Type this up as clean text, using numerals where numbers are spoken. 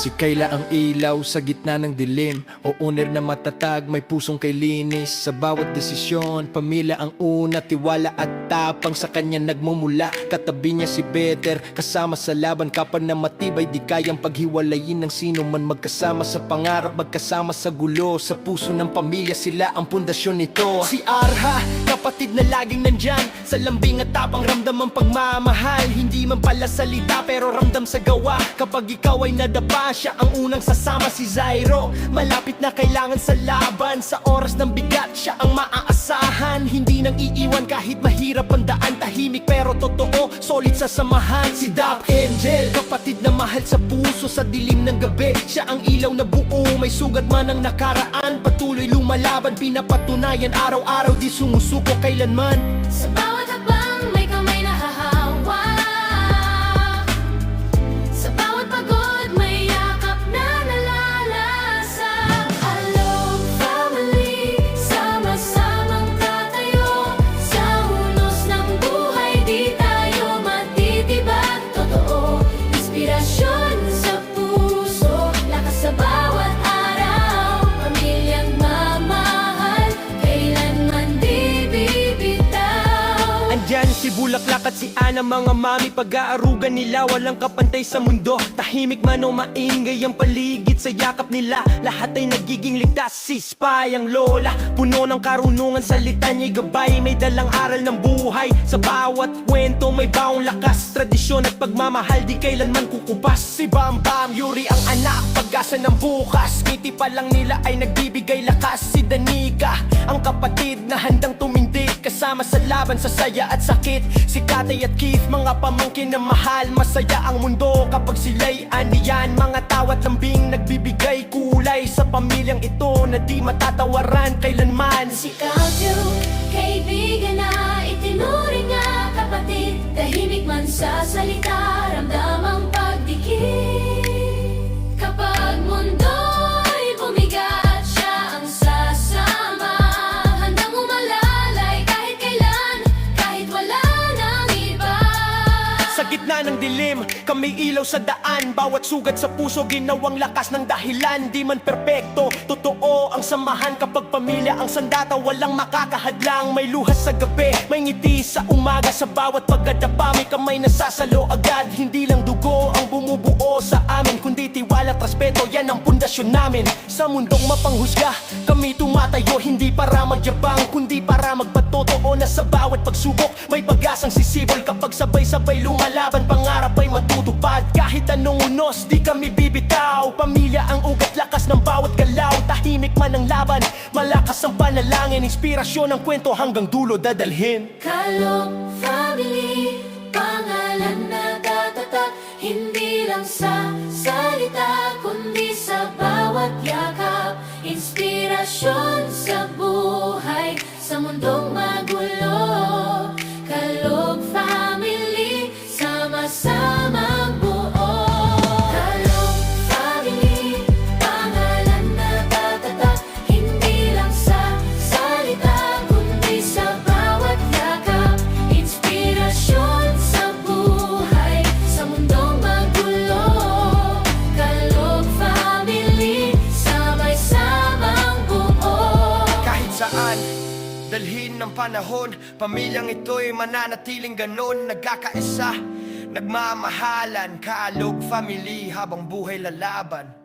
Si Kayla ang ilaw sa gitna ng dilim, o owner na matatag, may pusong kay linis. Sa bawat desisyon, pamilya ang una, tiwala at tapang sa kanya nagmumula. Katabi niya si Better, kasama sa laban, kapal na matibay, di kayang paghiwalayin ng sino man. Magkasama sa pangarap, magkasama sa gulo, sa puso ng pamilya sila ang pundasyon nito. Si Arha, kapatid na laging nandyan, sa lambing at tapang ramdam ang pagmamahal. Hindi man pala salita pero ramdam sa gawa, kapag ikaw ay nadapa siya ang unang sasama. Si Zyro, malapit na kailangan sa laban, sa oras ng bigat siya ang maaasahan. Hindi nang iiwan kahit mahirap ang daan, tahimik pero totoo, solid sa samahan. Si Doc Angel, kapatid na mahal sa puso, sa dilim ng gabi siya ang ilaw na buo. May sugat man ang nakaraan, patuloy lumalaban, pinapatunayan araw-araw, di sumusuko kailanman. Sa bawat hakbang may kamay na hahawak, sa bawat pagod may yakap na nalalasa. Along family, sama-samang tatayo, sa unos ng buhay di tayo matitibag. Totoo, inspirasyon sa puso, lakas sa bawat araw, pamilyang mamahal, kailanman di bibitaw. Andyan si Bulaklak at si Ana, mga mami, pag-aarugan nila, walang kapantay sa mundo. Tahimik man o maingay ang paligid, sa yakap nila lahat ay nagiging ligtas. Si Spy ang lola, puno ng karunungan, salita niya'y gabay, may dalang aral ng buhay. Sa bawat kwento may baong lakas, tradisyon at pagmamahal di kailanman kukupas. Si Bam Bam Yuri ang anak, pag-asa ng bukas, ngiti pa lang nila ay nagbibigay lakas. Si Danica ang kapatid na handang tumindig, kasama sa laban, sa saya at sakit. Si Katay at Keith, mga pamangkin na mahal, masaya ang mundo kapag sila'y aniyan. Mga tawat lambing nagbibigay kulay sa pamilyang ito na di matatawaran kailanman. Si Kautyo, kaibigan na itinuring nga kapatid, tahimik man sa salita, ramdam ang pagdikit. Kapag mundo'y bumigat, siya ang sasama, handang umalalay kahit kailan, kahit wala nang iba. Sa gitna ng dilim, kami ilaw sa daan, bawat sugat sa puso ginawang lakas ng dahilan. Di man perpekto, totoo ang samahan, kapag pamilya ang sandata, walang makakahadlang. May luhas sa gabi, may ngiti sa umaga, sa bawat pagdadapa may kamay na sasalo agad. Hindi lang dugo ang bumubuo sa amin, kundi tiwala at respeto, yan ang pundasyon namin. Sa mundong mapanghusga, kami tumatayo, hindi para magyabang, kundi para magpatotoo na sa bawat pagsubok may pag-asang sisibol. Kapag sabay-sabay lumalaban, pangarap ay matutupad. Kahit anong unos, di kami bibitaw. Pamilya ang ugat, lakas ng bawat galaw. Tahimik man ang laban, malakas ang panalangin, inspirasyon ang kwento hanggang dulo dadalhin. Kalong family, pangalan na tatatag, hindi lang sa salita, kundi sa bawat yakap. Inspirasyon sa buhay, sa mundong magulo. Kalog family, sama-samang buo. Kalog family, pangalan na tatatag, hindi lang sa salita, kundi sa bawat yakap. Inspirasyon sa buhay, sa mundong magulo. Kalog family, samay-samang buo. Kahit saan, dalhin ng panahon, pamilyang ito'y mananatiling ganon. Nagkakaisa, nagmamahalan, Kaalog family, habang buhay lalaban.